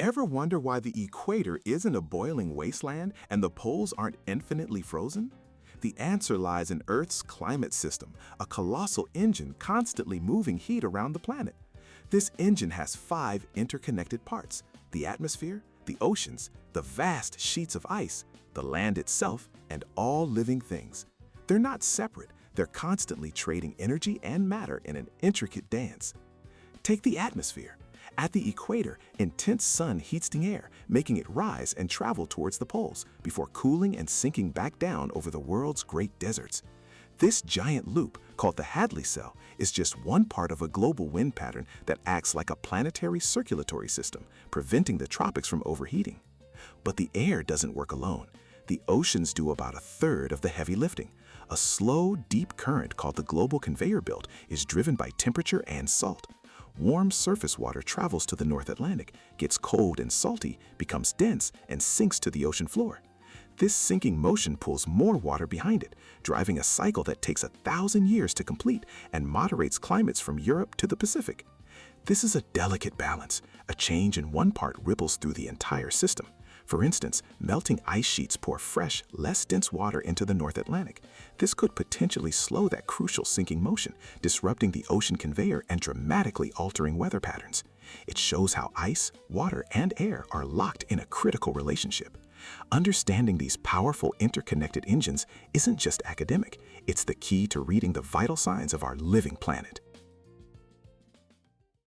Ever wonder why the equator isn't a boiling wasteland and the poles aren't infinitely frozen? The answer lies in Earth's climate system, a colossal engine constantly moving heat around the planet. This engine has 5 interconnected parts: the atmosphere, the oceans, the vast sheets of ice, the land itself, and all living things. They're not separate, they're constantly trading energy and matter in an intricate dance. Take the atmosphere. At the equator, intense sun heats the air, making it rise and travel towards the poles before cooling and sinking back down over the world's great deserts. This giant loop, called the Hadley cell, is just one part of a global wind pattern that acts like a planetary circulatory system, preventing the tropics from overheating. But the air doesn't work alone. The oceans do about a third of the heavy lifting. A slow, deep current called the global conveyor belt is driven by temperature and salt. Warm surface water travels to the North Atlantic, gets cold and salty, becomes dense, and sinks to the ocean floor. This sinking motion pulls more water behind it, driving a cycle that takes 1,000 years to complete and moderates climates from Europe to the Pacific. This is a delicate balance. A change in one part ripples through the entire system. For instance, melting ice sheets pour fresh, less dense water into the North Atlantic. This could potentially slow that crucial sinking motion, disrupting the ocean conveyor and dramatically altering weather patterns. It shows how ice, water, and air are locked in a critical relationship. Understanding these powerful interconnected engines isn't just academic, it's the key to reading the vital signs of our living planet.